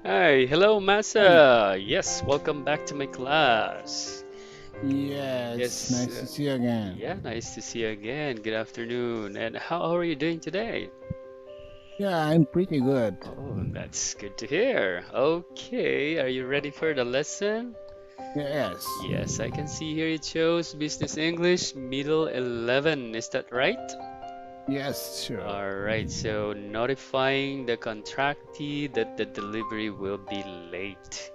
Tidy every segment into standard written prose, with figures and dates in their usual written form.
Hi, hello, Hi. Massa. Yes, welcome back to my class. Yes, Yes, nice to see you again. yeah, nice to see you again. Good afternoon. And how are you doing today? Yeah, I'm pretty good. Oh, that's good to hear. Okay, are you ready for the lesson? Yes. Yes, I can see here it shows Business English Middle 11. Is that right? Yes, sure. All right, so notifying the contractee that the delivery will be late.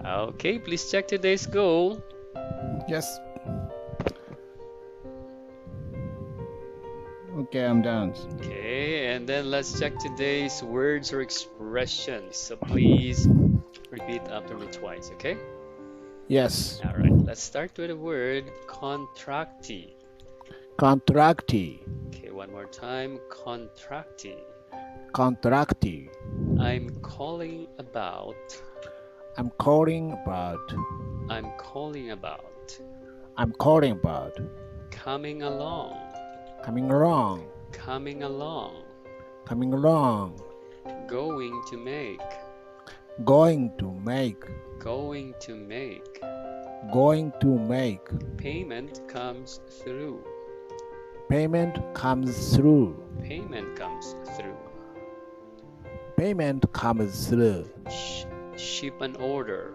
Okay, please check today's goal. Yes. Okay, I'm done. Okay, and then let's check today's words or expressions. So please repeat after me twice, okay? Yes. All right, let's start with the word contractee. Contractee. Okay, one more time. Contractee. Contractee. I'm calling about. I'm calling about. I'm calling about. I'm calling about. Coming along. Coming along. Coming along. Coming along. Going to make. Going to make. Going to make. Going to make. Payment comes through. Payment comes through. Payment comes through. Payment comes through. Ship an order.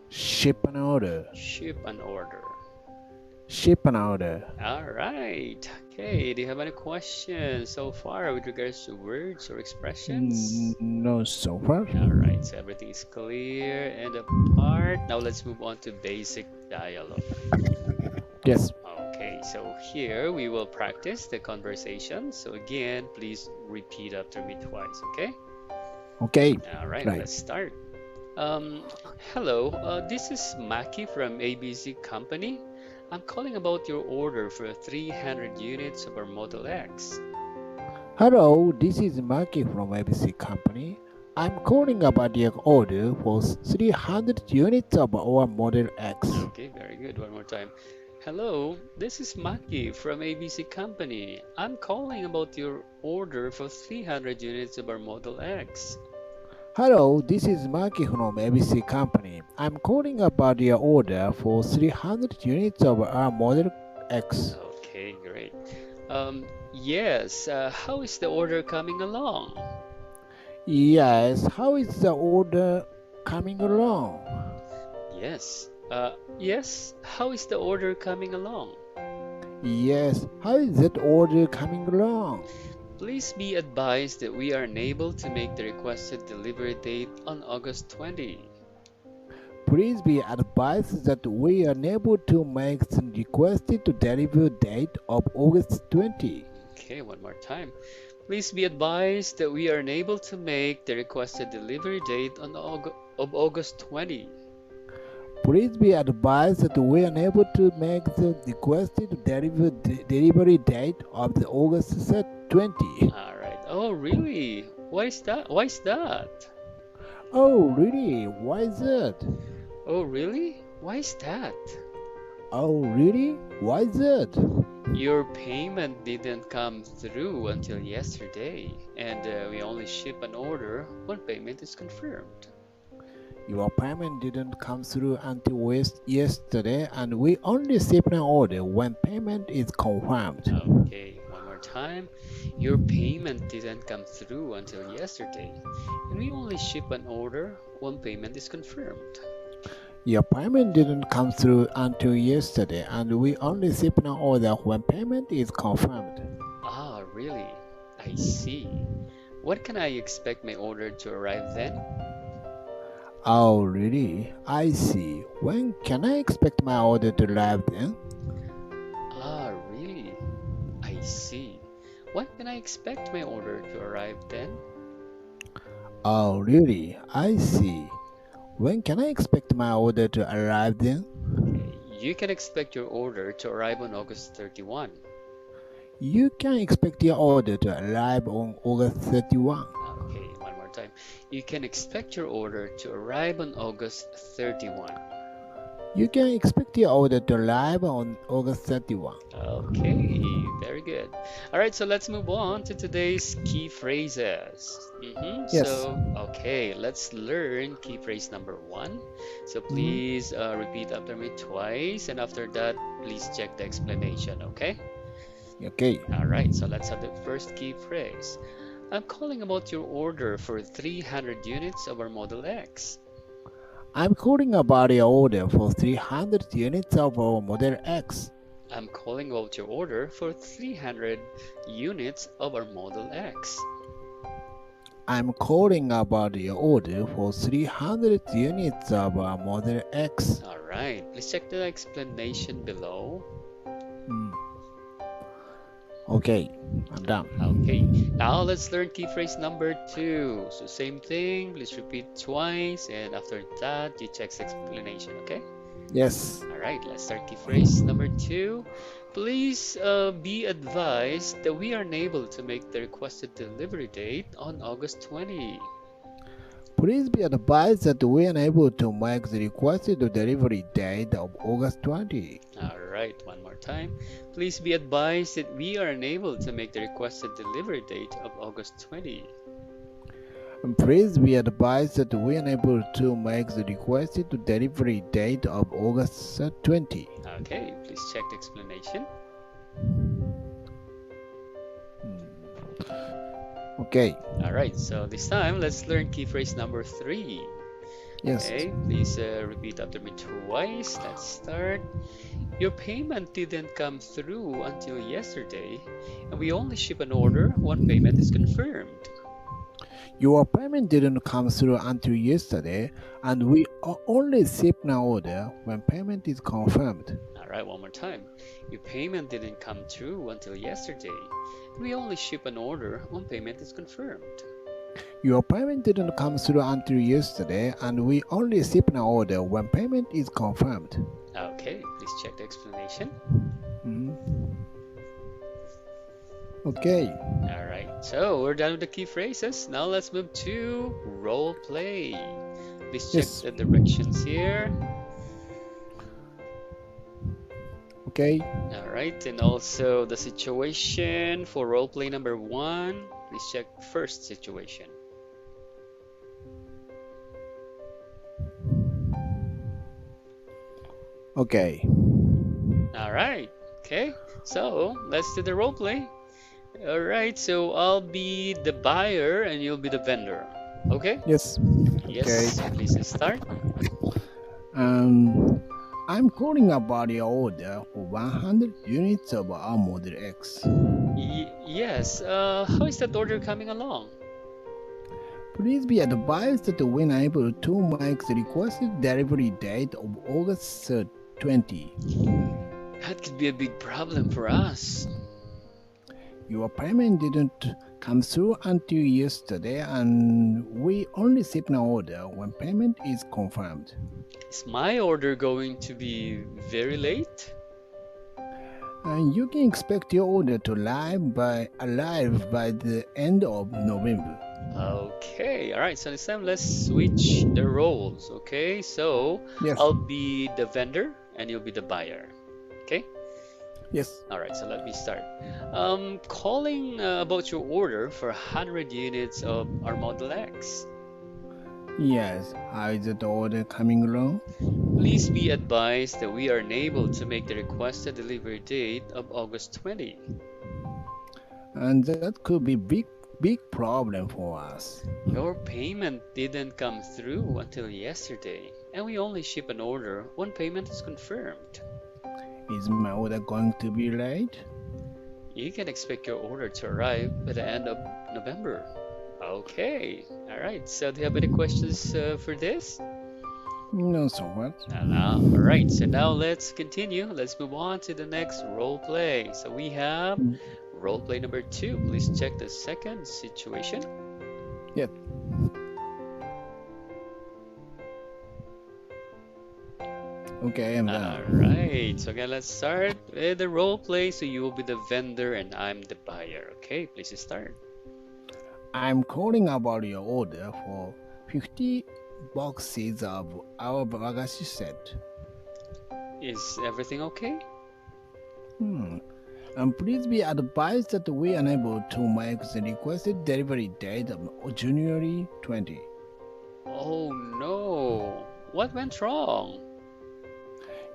Ship an order. Ship an order. Ship an order. All right. Okay. Do you have any questions so far with regards to words or expressions? No, so far. All right. So everything is clear and apart. Now let's move on to basic dialogue. Yes. Okay. So here we will practice the conversation. So again, please repeat after me twice. Okay. Okay. All right. Right. Let's start. Um, Hello, this is Maki from ABC Company. I'm calling about your order for 300 units of our Model X. Hello, this is Maki from ABC Company. I'm calling about your order for 300 units of our Model X. Okay, very good. One more time. Hello, this is Maki from ABC Company. I'm calling about your order for 300 units of our Model X. Hello, this is Maki from ABC Company. I'm calling about your order for 300 units of our Model X. Okay, great. Yes, how is the order coming along? Yes, how is the order coming along? Yes, how is the order coming along? Yes, how is that order coming along? Please be advised that we are unable to make the requested delivery date on August 20. Please be advised that we are unable to make the requested delivery date of August 20. Okay, one more time. Please be advised that we are unable to make the requested delivery date on August 20. Please be advised that we are unable to make the requested delivery date of the August 20. All right. Oh, really? Why is that? Why is that? Oh, really? Why is that? Oh, really? Why is that? Oh, really? Why is that? Your payment didn't come through until yesterday, and we only ship an order when payment is confirmed. Your payment didn't come through until yesterday, and we only ship an order when payment is confirmed. Okay, one more time. Your payment didn't come through until yesterday, and we only ship an order when payment is confirmed. Your payment didn't come through until yesterday, and we only ship an order when payment is confirmed. Ah, really? I see. When can I expect my order to arrive then? Oh, really? I see. When can I expect my order to arrive then? Ah, really? I see. When can I expect my order to arrive then? Oh, really? I see. When can I expect my order to arrive then? Okay, you can expect your order to arrive on August 31. You can expect your order to arrive on August 31. Okay, one more time. You can expect your order to arrive on August 31. You can expect your order to arrive on August 31. Okay, Very good. All right, so let's move on to today's key phrases. Yes. Okay, let's learn key phrase number one. So Mhm. please repeat after me twice, and after that, please check the explanation, okay? Okay. All right, so let's have the first key phrase. I'm calling about your order for 300 units of our Model X. I'm calling about your order for 300 units of our Model X. I'm calling about your order for 300 units of our Model X. I'm calling about your order for 300 units of our Model X. All right, please check the explanation below. Hmm. Okay, I'm done. Okay, now let's learn key phrase number two. So same thing, please repeat twice, and after that, you check the explanation, okay? Yes. All right, let's start key phrase number two. Please be advised that we are unable to make the requested delivery date on August 20. Please be advised that we are unable to make the requested delivery date of August 20. All right, one more time. Please be advised that we are unable to make the requested delivery date of August 20. And please be advised that we are unable to make the requested delivery date of August 20. Okay, please check the explanation. Okay. All right, so this time let's learn key phrase number three. Yes. Okay, please repeat after me twice. Let's start. Your payment didn't come through until yesterday, and we only ship an order when payment is confirmed. Your payment didn't come through until yesterday, and we only ship an order when payment is confirmed. All right, one more time. Your payment didn't come through until yesterday, and we only ship an order when payment is confirmed. Your payment didn't come through until yesterday, and we only ship an order when payment is confirmed. Okay, please check the explanation. Okay. All right, so we're done with the key phrases. Now let's move to role play. Please check Yes. the directions here. Okay. All right, and also the situation for role play number one. Please check first situation. Okay. All right, okay, so let's do the role play. All right, so I'll be the buyer and you'll be the vendor. Okay? Yes. Yes, Okay. please start. I'm calling about your order for 100 units of our Model X. Yes, how is that order coming along? Please be advised that when able to make the requested delivery date of August 20. That could be a big problem for us. Your payment didn't come through until yesterday, and we only ship an order when payment is confirmed. Is my order going to be very late? And you can expect your order to arrive by the end of November. Okay, all right, so this time let's switch the roles, okay? So Yes. I'll be the vendor and you'll be the buyer, okay? Yes. All right, so let me start. Calling about your order for 100 units of our Model X. Yes. How is the order coming along? Please be advised that we are unable to make the requested delivery date of August 20. And that could be big problem for us. Your payment didn't come through until yesterday, and we only ship an order when payment is confirmed. Is my order going to be late? You can expect your order to arrive by the end of November. Okay, all right. So do you have any questions for this? No, so what? All right, so now let's continue. Let's move on to the next role play. So we have role play number two. Please check the second situation. Yes. Okay, I'm done. All right, so again, let's start with the role play. So you will be the vendor and I'm the buyer. Okay, please start. I'm calling about your order for 50 boxes of our baggage set. Is everything okay? Please be advised that we are unable to make the requested delivery date of January 20. Oh no, what went wrong?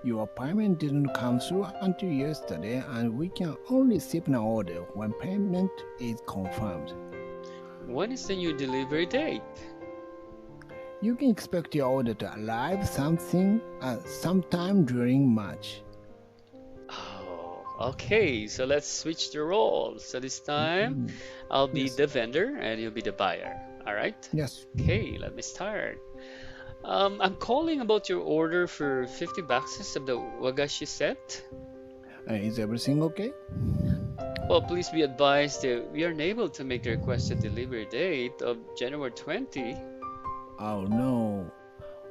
Your payment didn't come through until yesterday, and we can only ship an order when payment is confirmed. When is the new delivery date? You can expect your order to arrive sometime during March. Oh, okay, so let's switch the roles. So this time Mm, I'll be Yes, the vendor and you'll be the buyer. All right? yes. Okay, let me start. I'm calling about your order for 50 boxes of the wagashi set. Is everything okay? Well, please be advised that we are unable to make the requested delivery date of January 20. Oh no.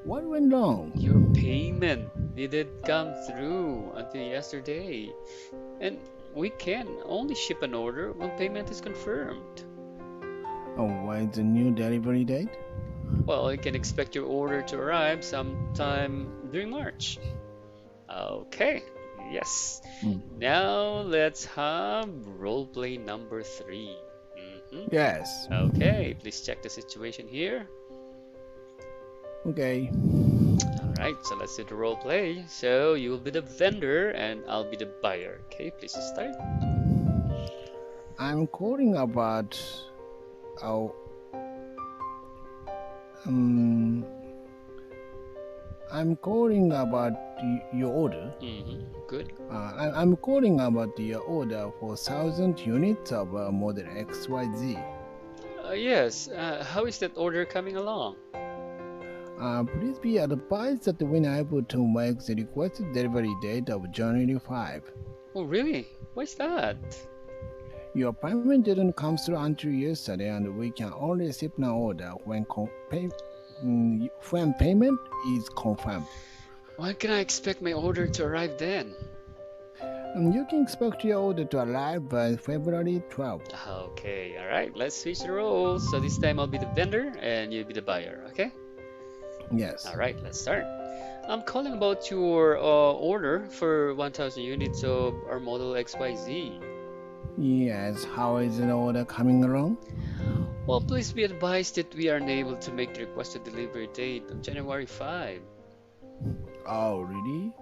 What went wrong? Your payment didn't come through until yesterday, and we can only ship an order when payment is confirmed. Oh, why is the new delivery date? Well, you can expect your order to arrive sometime during March. Okay, yes. Mm, Now let's have roleplay number 3. Yes. Okay, please check the situation here. Okay. All right, so let's do the role play. So you will be the vendor and I'll be the buyer. Okay, please start. I'm calling about our um I'm calling about your order. Good. I'm calling about your order for 1,000 units of model XYZ. Yes, how is that order coming along? Please be advised that we're unable to make the requested delivery date of January 5. Oh, really? Why's that? Your payment didn't come through until yesterday, and we can only ship an order when payment is confirmed. When can I expect my order to arrive then? You can expect your order to arrive by February 12th. Okay, all right, let's switch the roles. So this time I'll be the vendor and you'll be the buyer, okay? Yes. All right, let's start. I'm calling about your order for 1,000 units of our model XYZ. Yes, how is the order coming along? Well, please be advised that we are unable to make the requested delivery date of January 5. Oh, really?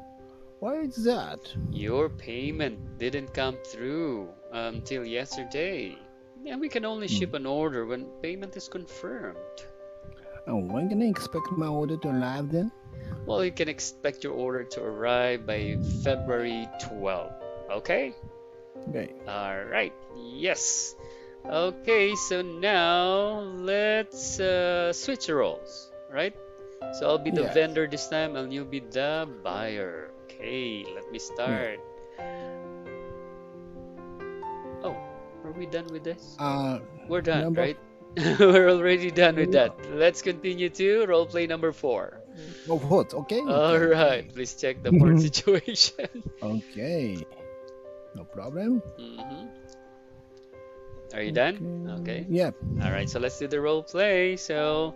Why is that? Your payment didn't come through until yesterday. And we can only ship an order when payment is confirmed. And when can I expect my order to arrive then? Well, you can expect your order to arrive by February 12th. Okay? Okay. All right. Yes. Okay, so now let's switch the roles, right? So I'll be the Yes. vendor this time and you'll be the buyer. Okay, let me start. Oh, are we done with this? We're done, Number right? We're already done with that. Let's continue to roleplay number 4. of what? Okay. All right, please check the port situation. Okay. No problem. Are you done? Okay. Yep. All right, so let's do the role play. So,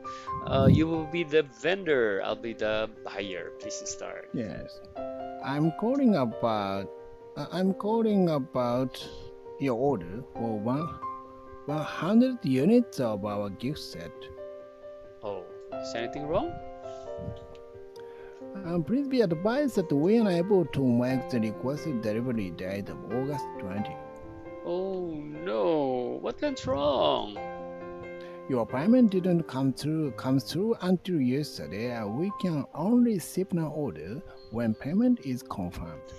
you will be the vendor. I'll be the buyer. Please start. Yes. I'm calling about. I'm calling about your order for 100 units of our gift set. Oh, is anything wrong? Please be advised that we are unable to make the requested delivery date of August 20. Oh no, what went wrong? Your payment didn't come through until yesterday, and we can only ship an order when payment is confirmed.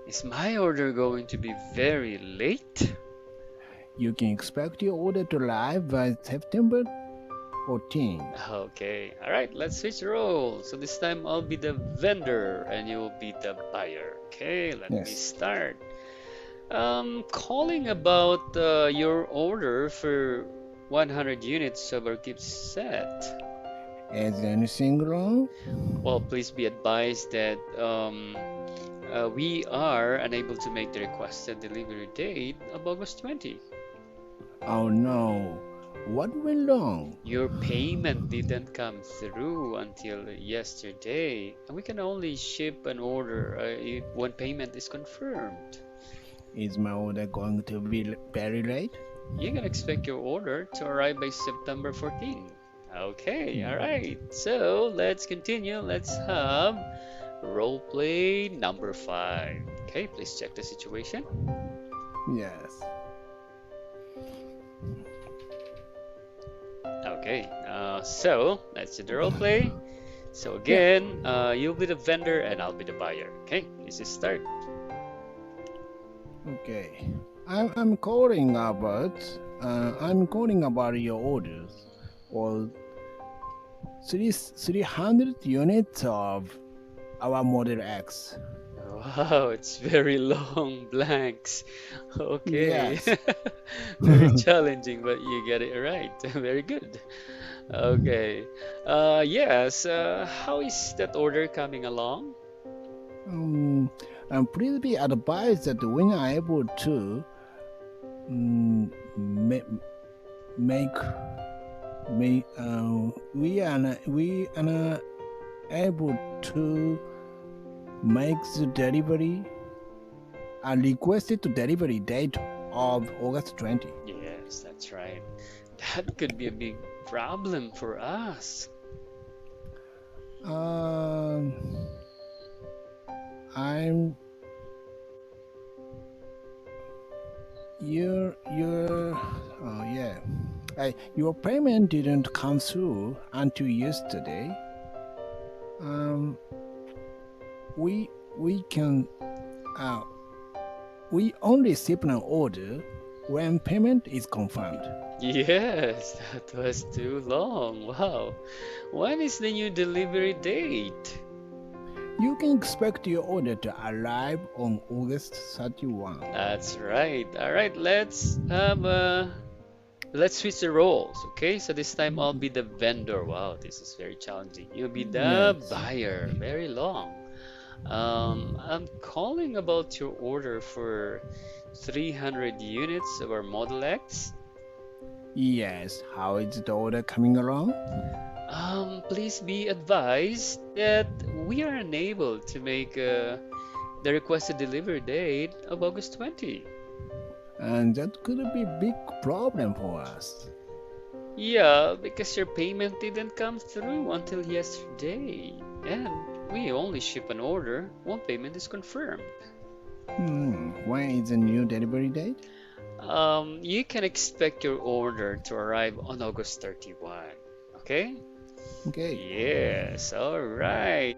Is my order going to be very late? You can expect your order to arrive by September 14. Okay, all right, let's switch roles. So this time I'll be the vendor and you'll be the buyer. Okay, let me Yes. start. Calling about your order for 100 units of our gift set. Is anything wrong? Well, please be advised that we are unable to make the requested delivery date of August 20. Oh no. What went wrong? Your payment didn't come through until yesterday, and we can only ship an order when payment is confirmed. Is my order going to be very late? You can expect your order to arrive by September 14. Okay, all Mm, right. So let's continue. Let's have role play number 5. Okay, please check the situation. yes. Okay, so let's do the role play. So Yeah. again, you'll be the vendor and I'll be the buyer. Okay, this is start. Okay. I'm calling about your orders for 300 units of our Model X. Wow, it's very long blanks. Okay. Yes. Very challenging, but you get it right. Very good. Okay. Yes, how is that order coming along? um, Please be advised that when I'm able to make we are not able to make the delivery a requested delivery date of August 20. Yes, that's right. That could be a big problem for us. Um, I'm your oh yeah. Your payment didn't come through until yesterday. Um, we can uh, we only ship an order when payment is confirmed. Yes, that was too long. Wow. When is the new delivery date? You can expect your order to arrive on August 31. That's right. All right, let's switch the roles, okay? So this time I'll be the vendor. Wow, this is very challenging. You'll be the Yes. buyer. Very long. I'm calling about your order for 300 units of our Model X. Yes. How is the order coming along? Please be advised that we are unable to make the requested delivery date of August 20. And that could be a big problem for us. Yeah, because your payment didn't come through until yesterday. And we only ship an order when payment is confirmed. When is the new delivery date? You can expect your order to arrive on August 31. Okay? Okay. Yes, all right.